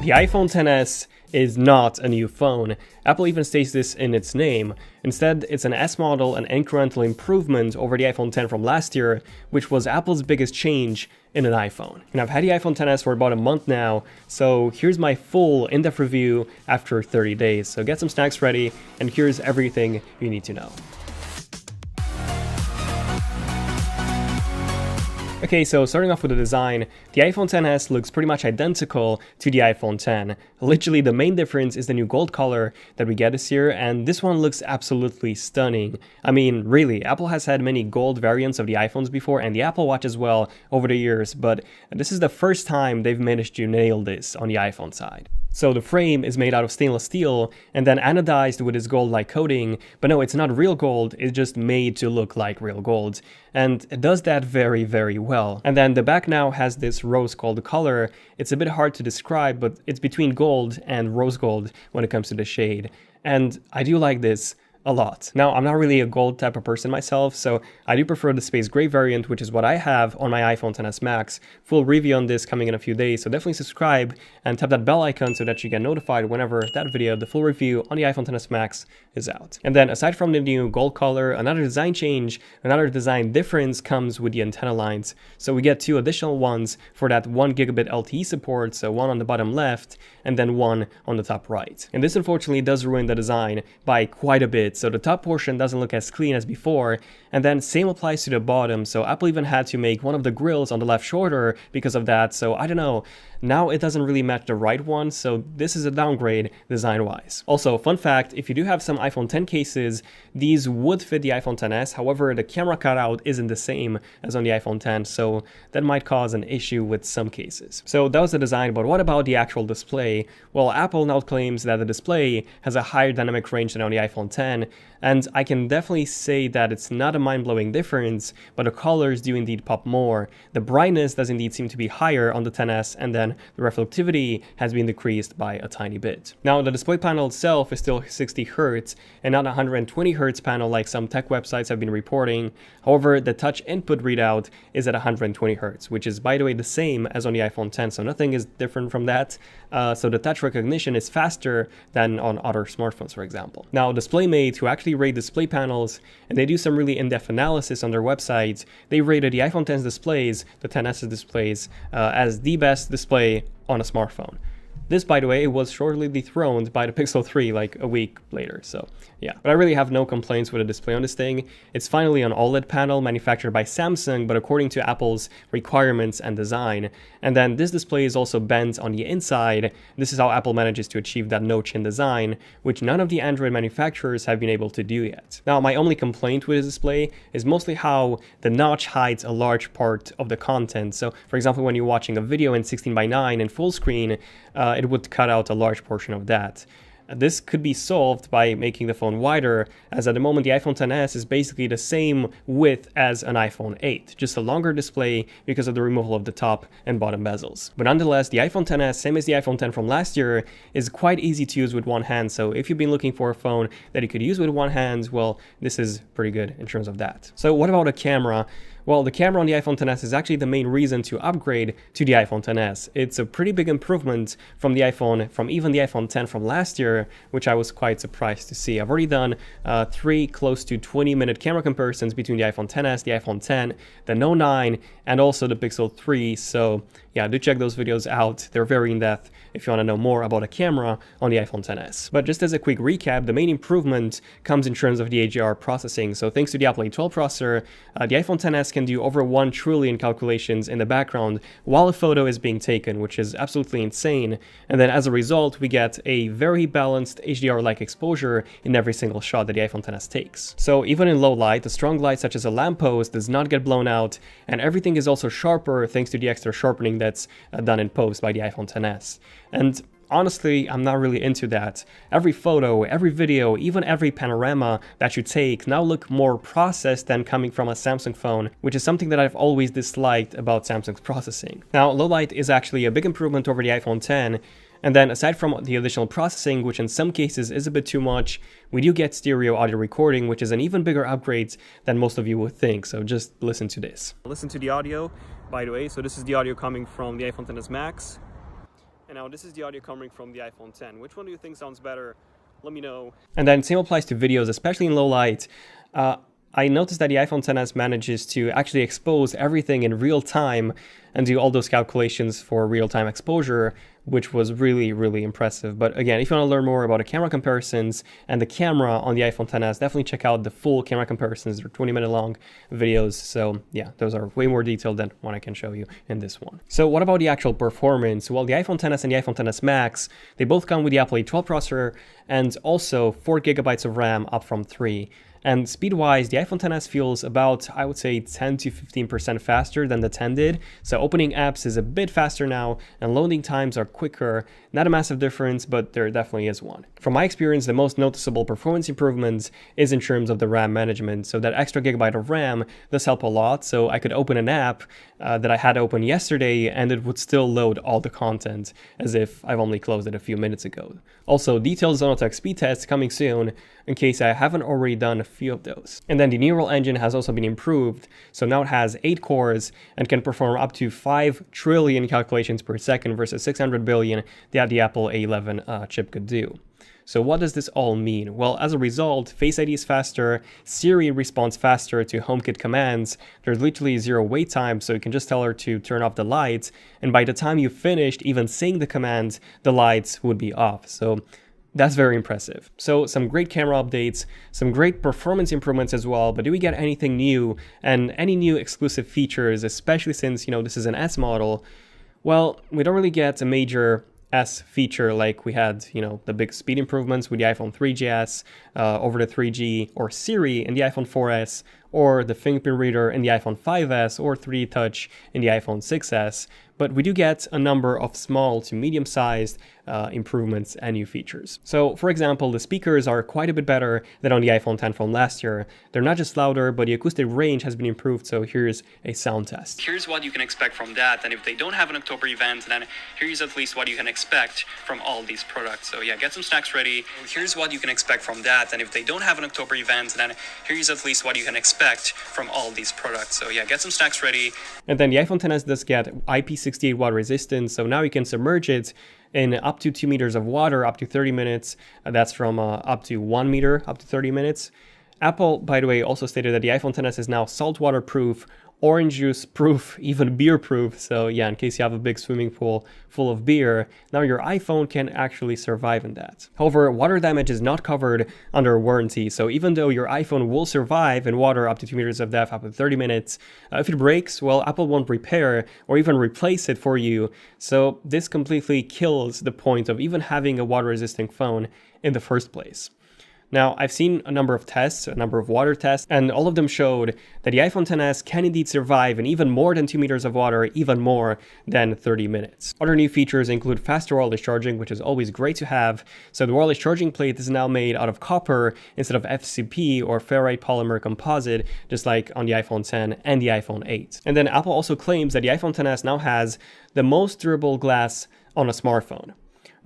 The iPhone XS is not a new phone. Apple even states this in its name. Instead, it's an S model, an incremental improvement over the iPhone X from last year, which was Apple's biggest change in an iPhone. And I've had the iPhone XS for about a month now, so here's my full in-depth review after 30 days. So get some snacks ready, and here's everything you need to know. Okay, so starting off with the design, the iPhone XS looks pretty much identical to the iPhone X. Literally, the main difference is the new gold color that we get this year, and this one looks absolutely stunning. I mean, really, Apple has had many gold variants of the iPhones before, and the Apple Watch as well over the years, but this is the first time they've managed to nail this on the iPhone side. So the frame is made out of stainless steel and then anodized with this gold-like coating, but no, it's not real gold, it's just made to look like real gold. And it does that very, very well. And then the back now has this rose gold color. It's a bit hard to describe, but it's between gold and rose gold when it comes to the shade. And I do like this a lot. Now, I'm not really a gold type of person myself, so I do prefer the space gray variant, which is what I have on my iPhone XS Max. Full review on this coming in a few days, so definitely subscribe and tap that bell icon so that you get notified whenever that video, the full review on the iPhone XS Max, is out. And then aside from the new gold color, another design change, another design difference comes with the antenna lines. So we get two additional ones for that 1 gigabit LTE support, so one on the bottom left and then one on the top right. And this unfortunately does ruin the design by quite a bit. So the top portion doesn't look as clean as before, and then same applies to the bottom. So Apple even had to make one of the grills on the left shorter because of that. So I don't know, now it doesn't really match the right one, so this is a downgrade design-wise. Also, fun fact, if you do have some iPhone X cases, these would fit the iPhone XS, however, the camera cutout isn't the same as on the iPhone X, so that might cause an issue with some cases. So that was the design, but what about the actual display? Well, Apple now claims that the display has a higher dynamic range than on the iPhone X, and I can definitely say that it's not a mind-blowing difference, but the colors do indeed pop more. The brightness does indeed seem to be higher on the XS, and then the reflectivity has been decreased by a tiny bit. Now, the display panel itself is still 60 Hz and not a 120 Hz panel like some tech websites have been reporting. However, the touch input readout is at 120 Hz, which is, by the way, the same as on the iPhone X, so nothing is different from that. So the touch recognition is faster than on other smartphones, for example. Now, DisplayMate, who actually rate display panels, and they do some really in-depth analysis on their website, they rated the iPhone X displays, the XS displays, as the best display on a smartphone. This, by the way, was shortly dethroned by the Pixel 3 like a week later, so yeah. But I really have no complaints with the display on this thing. It's finally an OLED panel manufactured by Samsung, but according to Apple's requirements and design. And then this display is also bent on the inside. This is how Apple manages to achieve that no-chin design, which none of the Android manufacturers have been able to do yet. Now, my only complaint with this display is mostly how the notch hides a large part of the content. So, for example, when you're watching a video in 16:9 in full screen, it would cut out a large portion of that. This could be solved by making the phone wider, as at the moment the iPhone XS is basically the same width as an iPhone 8, just a longer display because of the removal of the top and bottom bezels. But nonetheless, the iPhone XS, same as the iPhone X from last year, is quite easy to use with one hand, so if you've been looking for a phone that you could use with one hand, well, this is pretty good in terms of that. So what about a camera? Well, the camera on the iPhone XS is actually the main reason to upgrade to the iPhone XS. It's a pretty big improvement from even the iPhone X from last year, which I was quite surprised to see. I've already done 3 close to 20-minute camera comparisons between the iPhone XS, the iPhone X, the Note 9, and also the Pixel 3, so yeah, do check those videos out. They're very in-depth if you want to know more about a camera on the iPhone XS. But just as a quick recap, the main improvement comes in terms of the HDR processing. So thanks to the Apple A12 processor, the iPhone XS can do over 1 trillion calculations in the background while a photo is being taken, which is absolutely insane. And then as a result, we get a very balanced HDR-like exposure in every single shot that the iPhone XS takes. So even in low light, a strong light such as a lamppost does not get blown out, and everything is also sharper thanks to the extra sharpening that's done in post by the iPhone XS. And honestly, I'm not really into that. Every photo, every video, even every panorama that you take now look more processed than coming from a Samsung phone, which is something that I've always disliked about Samsung's processing. Now, low light is actually a big improvement over the iPhone X, And then aside from the additional processing, which in some cases is a bit too much, we do get stereo audio recording, which is an even bigger upgrade than most of you would think. So just listen to this. Listen to the audio, by the way. So this is the audio coming from the iPhone XS Max. And now this is the audio coming from the iPhone X. Which one do you think sounds better? Let me know. And then same applies to videos, especially in low light. I noticed that the iPhone XS manages to actually expose everything in real time and do all those calculations for real-time exposure, which was really, really impressive. But again, if you want to learn more about the camera comparisons and the camera on the iPhone XS, definitely check out the full camera comparisons. They're 20-minute long videos. So yeah, those are way more detailed than what I can show you in this one. So what about the actual performance? Well, the iPhone XS and the iPhone XS Max, they both come with the Apple A12 processor and also 4 GB of RAM up from 3. And speed-wise, the iPhone XS feels about, I would say, 10 to 15% faster than the 10 did. So opening apps is a bit faster now, and loading times are quicker. Not a massive difference, but there definitely is one. From my experience, the most noticeable performance improvements is in terms of the RAM management. So that extra gigabyte of RAM does help a lot. So I could open an app that I had open yesterday, and it would still load all the content as if I've only closed it a few minutes ago. Also, detailed Zonotech speed tests coming soon, in case I haven't already done a few of those. And then the neural engine has also been improved, so now it has 8 cores and can perform up to 5 trillion calculations per second versus 600 billion that the Apple A11 chip could do. So what does this all mean? Well, as a result, Face ID is faster, Siri responds faster to HomeKit commands, there's literally zero wait time, so you can just tell her to turn off the lights, and by the time you finished even saying the command, the lights would be off. So that's very impressive. So some great camera updates, some great performance improvements as well, but do we get anything new and any new exclusive features, especially since, this is an S model? Well, we don't really get a major S feature like we had, the big speed improvements with the iPhone 3GS over the 3G, or Siri in the iPhone 4S, or the fingerprint reader in the iPhone 5S, or 3D Touch in the iPhone 6S. But we do get a number of small to medium-sized improvements and new features. So, for example, the speakers are quite a bit better than on the iPhone X from last year. They're not just louder, but the acoustic range has been improved, so here's a sound test. Here's what you can expect from that, and if they don't have an October event, then here's at least what you can expect from all these products. So yeah, get some snacks ready. Here's what you can expect from that, and if they don't have an October event, then here's at least what you can expect from all these products. So yeah, get some snacks ready. And then the iPhone XS does get IP68 water resistance, so now you can submerge it in up to 2 meters of water, up to 30 minutes. That's from up to 1 meter, up to 30 minutes. Apple, by the way, also stated that the iPhone XS is now saltwater proof, orange juice proof, even beer proof. So yeah, in case you have a big swimming pool full of beer, now your iPhone can actually survive in that. However, water damage is not covered under warranty. So even though your iPhone will survive in water up to 2 meters of depth, up to 30 minutes, if it breaks, well, Apple won't repair or even replace it for you. So this completely kills the point of even having a water-resistant phone in the first place. Now, I've seen a number of tests, a number of water tests, and all of them showed that the iPhone XS can indeed survive in even more than 2 meters of water, even more than 30 minutes. Other new features include faster wireless charging, which is always great to have. So the wireless charging plate is now made out of copper instead of FCP or ferrite polymer composite, just like on the iPhone X and the iPhone 8. And then Apple also claims that the iPhone XS now has the most durable glass on a smartphone.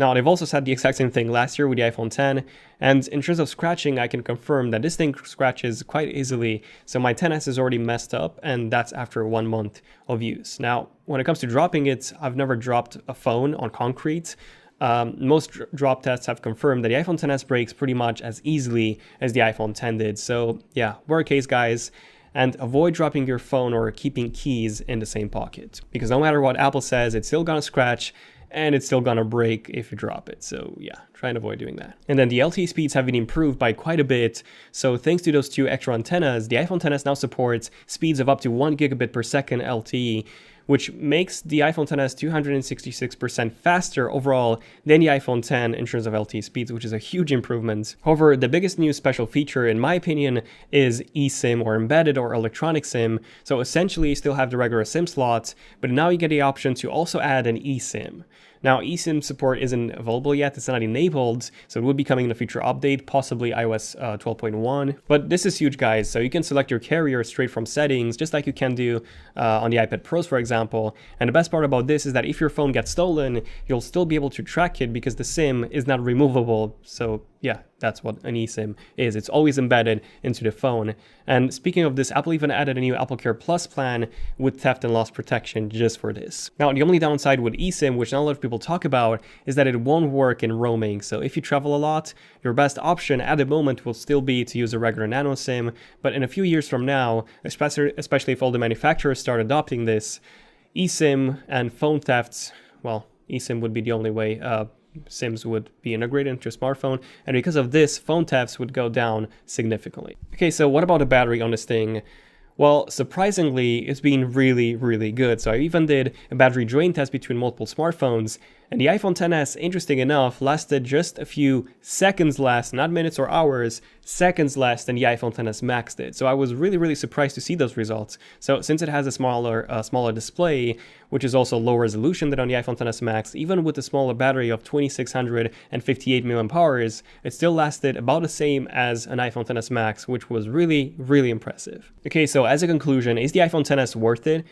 Now, they've also said the exact same thing last year with the iPhone X, and in terms of scratching, I can confirm that this thing scratches quite easily, so my XS is already messed up, and that's after 1 month of use. Now, when it comes to dropping it, I've never dropped a phone on concrete. Most drop tests have confirmed that the iPhone XS breaks pretty much as easily as the iPhone X did, so yeah, worst case, guys. And avoid dropping your phone or keeping keys in the same pocket, because no matter what Apple says, it's still gonna scratch, and it's still gonna break if you drop it. So yeah, try and avoid doing that. And then the LTE speeds have been improved by quite a bit. So thanks to those 2 extra antennas, the iPhone XS now supports speeds of up to 1 gigabit per second LTE, which makes the iPhone XS 266% faster overall than the iPhone X in terms of LTE speeds, which is a huge improvement. However, the biggest new special feature, in my opinion, is eSIM, or embedded or electronic SIM. So essentially you still have the regular SIM slot, but now you get the option to also add an eSIM. Now, eSIM support isn't available yet, it's not enabled, so it would be coming in a future update, possibly iOS 12.1. But this is huge, guys, so you can select your carrier straight from settings, just like you can do on the iPad Pros, for example. And the best part about this is that if your phone gets stolen, you'll still be able to track it because the SIM is not removable. So yeah, that's what an eSIM is. It's always embedded into the phone. And speaking of this, Apple even added a new AppleCare Plus plan with theft and loss protection just for this. Now, the only downside with eSIM, which not a lot of people talk about, is that it won't work in roaming. So if you travel a lot, your best option at the moment will still be to use a regular nano SIM. But in a few years from now, especially if all the manufacturers start adopting this, eSIM and phone thefts, well, eSIM would be the only way SIMs would be integrated into your smartphone, and because of this, phone thefts would go down significantly. Okay, so what about the battery on this thing? Well, surprisingly, it's been really, really good. So I even did a battery drain test between multiple smartphones, and the iPhone XS, interesting enough, lasted just a few seconds less, not minutes or hours, seconds less than the iPhone XS Max did. So I was really, really surprised to see those results. So since it has a smaller display, which is also lower resolution than on the iPhone XS Max, even with a smaller battery of 2658 mAh, it still lasted about the same as an iPhone XS Max, which was really, really impressive. Okay, so as a conclusion, is the iPhone XS worth it?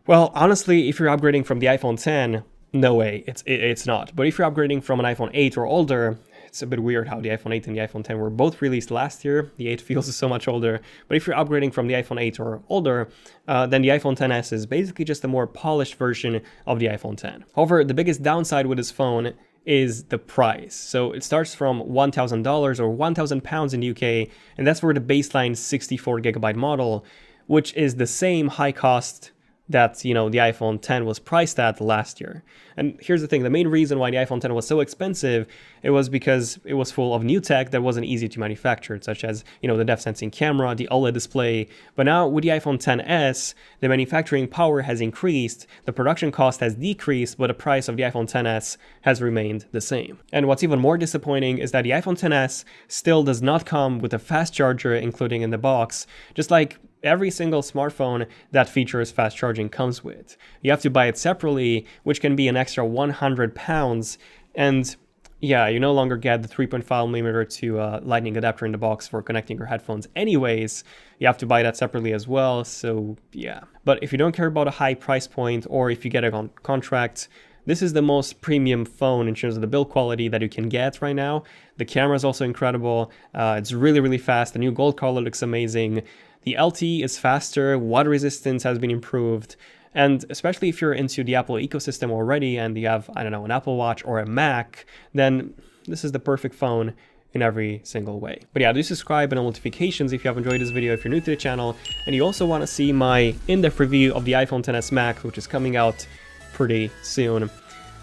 Well, honestly, if you're upgrading from the iPhone X, no way, it's not. But if you're upgrading from an iPhone 8 or older, it's a bit weird how the iPhone 8 and the iPhone X were both released last year. The 8 feels so much older. But if you're upgrading from the iPhone 8 or older, then the iPhone XS is basically just a more polished version of the iPhone X. However, the biggest downside with this phone is the price. So it starts from $1,000 or £1,000 in the UK, and that's for the baseline 64GB model, which is the same high cost that, you know, the iPhone X was priced at last year. And here's the thing, the main reason why the iPhone X was so expensive, it was because it was full of new tech that wasn't easy to manufacture, such as, you know, the depth sensing camera, the OLED display. But now with the iPhone XS, the manufacturing power has increased, the production cost has decreased, but the price of the iPhone XS has remained the same. And what's even more disappointing is that the iPhone XS still does not come with a fast charger including in the box, just like every single smartphone that features fast charging comes with. You have to buy it separately, which can be an extra £100. And yeah, you no longer get the 3.5mm to lightning adapter in the box for connecting your headphones anyways. You have to buy that separately as well, so yeah. But if you don't care about a high price point, or if you get it on contract, this is the most premium phone in terms of the build quality that you can get right now. The camera is also incredible. It's really, really fast. The new gold color looks amazing. The LTE is faster, water resistance has been improved, and especially if you're into the Apple ecosystem already and you have, I don't know, an Apple Watch or a Mac, then this is the perfect phone in every single way. But yeah, do subscribe and notifications if you have enjoyed this video, if you're new to the channel, and you also want to see my in-depth review of the iPhone XS Max, which is coming out pretty soon.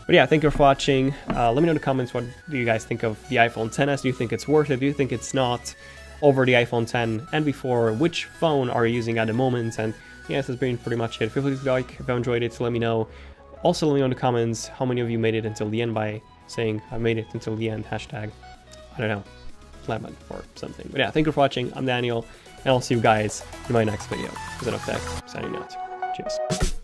But yeah, thank you for watching. Let me know in the comments, what do you guys think of the iPhone XS? Do you think it's worth it? Do you think it's not over the iPhone X and before? Which phone are you using at the moment? And yeah, this has been pretty much it. Feel free to like if you enjoyed it, so let me know. Also, let me know in the comments how many of you made it until the end by saying I made it until the end, hashtag, I don't know, lemon or something. But yeah, thank you for watching. I'm Daniel, and I'll see you guys in my next video. Zen of Tech, signing out. Cheers.